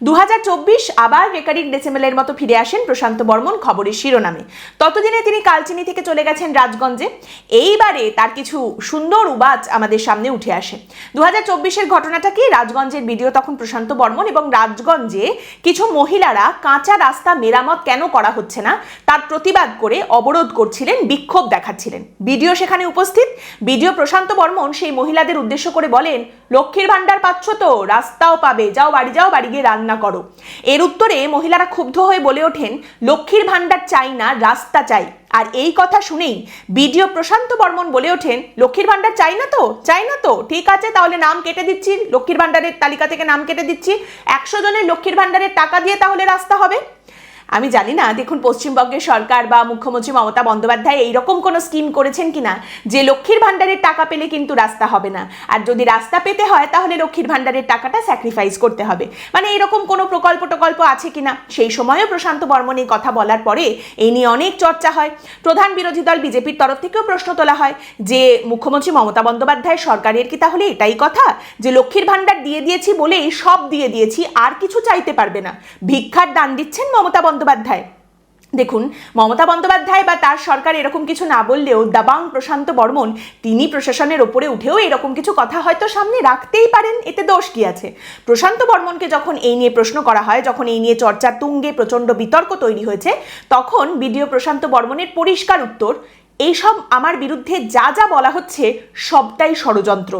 2024 আবার রেকারিং ডেসিমেলের মতো ফিরে আসেন প্রশান্ত বর্মন খবরের শিরোনামে। ততদিনে তিনি কালচিনি থেকে চলে গেছেন রাজগঞ্জে। এইবারে তার কিছু সুন্দর উবাচ আমাদের সামনে উঠে আসে। 2024-এর ঘটনাটা কি, রাজগঞ্জের ভিডিও তখন প্রশান্ত বর্মন, এবং রাজগঞ্জে কিছু মহিলারা কাঁচা রাস্তা মেরামত কেন করা হচ্ছে না তার প্রতিবাদ করে অবরোধ করছিলেন, বিক্ষোভ দেখাচ্ছিলেন। ভিডিও সেখানে উপস্থিত। ভিডিও প্রশান্ত বর্মন সেই মহিলাদের উদ্দেশ্য করে বলেন, লক্ষ্মীর ভান্ডার পাচ্ছ তো, রাস্তাও পাবে, যাও বাড়ি গিয়ে রান্না করো। এর উত্তরে মহিলারা ক্ষুব্ধ হয়ে বলে ওঠেন, লক্ষ্মীর ভান্ডার চাই না, রাস্তা চাই। আর এই কথা শুনেই ভিডিও প্রশান্ত বর্মন বলে ওঠেন, লক্ষ্মীর ভান্ডার চাই না তো, ঠিক আছে, তাহলে নাম কেটে দিচ্ছি, লক্ষ্মীর ভান্ডারের তালিকা থেকে নাম কেটে দিচ্ছি, 100 জনের লক্ষ্মীর ভান্ডারের টাকা দিয়ে তাহলে রাস্তা হবে। আমি জানি না, দেখুন পশ্চিমবঙ্গের সরকার বা মুখ্যমন্ত্রী মমতা বন্দ্যোপাধ্যায় এইরকম কোনো স্কিম করেছেন কিনা যে লক্ষ্মীর ভান্ডারের টাকা পেলে কিন্তু রাস্তা হবে না, আর যদি রাস্তা পেতে হয় তাহলে লক্ষ্মীর ভান্ডারের টাকাটা স্যাক্রিফাইস করতে হবে। মানে এরকম কোনো প্রকল্প আছে কিনা। সেই সময়ও প্রশান্ত বর্মন এই কথা বলার পরে এই নিয়ে অনেক চর্চা হয়। প্রধান বিরোধী দল বিজেপির তরফ থেকেও প্রশ্ন তোলা হয় যে মুখ্যমন্ত্রী মমতা বন্দ্যোপাধ্যায় সরকারের কি তাহলে এটাই কথা যে লক্ষ্মীর ভান্ডার দিয়ে দিয়েছি বলেই সব দিয়ে দিয়েছি, আর কিছু চাইতে পারবে না, ভিক্ষার দান দিচ্ছেন মমতা বন্দ্যোপাধ্যায়। দেখুন, মমতা বন্দ্যোপাধ্যায় বা তার সরকার এরকম কিছু না বললেও দাবাং প্রশান্ত বর্মন তিনি প্রশাসনের ওপরে উঠেও এরকম কিছু কথা হয়তো সামনে রাখতেই পারেন, এতে দোষ কি আছে। প্রশান্ত বর্মনকে যখন এই নিয়ে প্রশ্ন করা হয়, যখন এই নিয়ে চর্চা তুঙ্গে প্রচণ্ড বিতর্ক তৈরি হয়েছে, তখন ভিডিও প্রশান্ত বর্মনের পরিষ্কার উত্তর, এইসব আমার বিরুদ্ধে যা যা বলা হচ্ছে সবটাই ষড়যন্ত্র।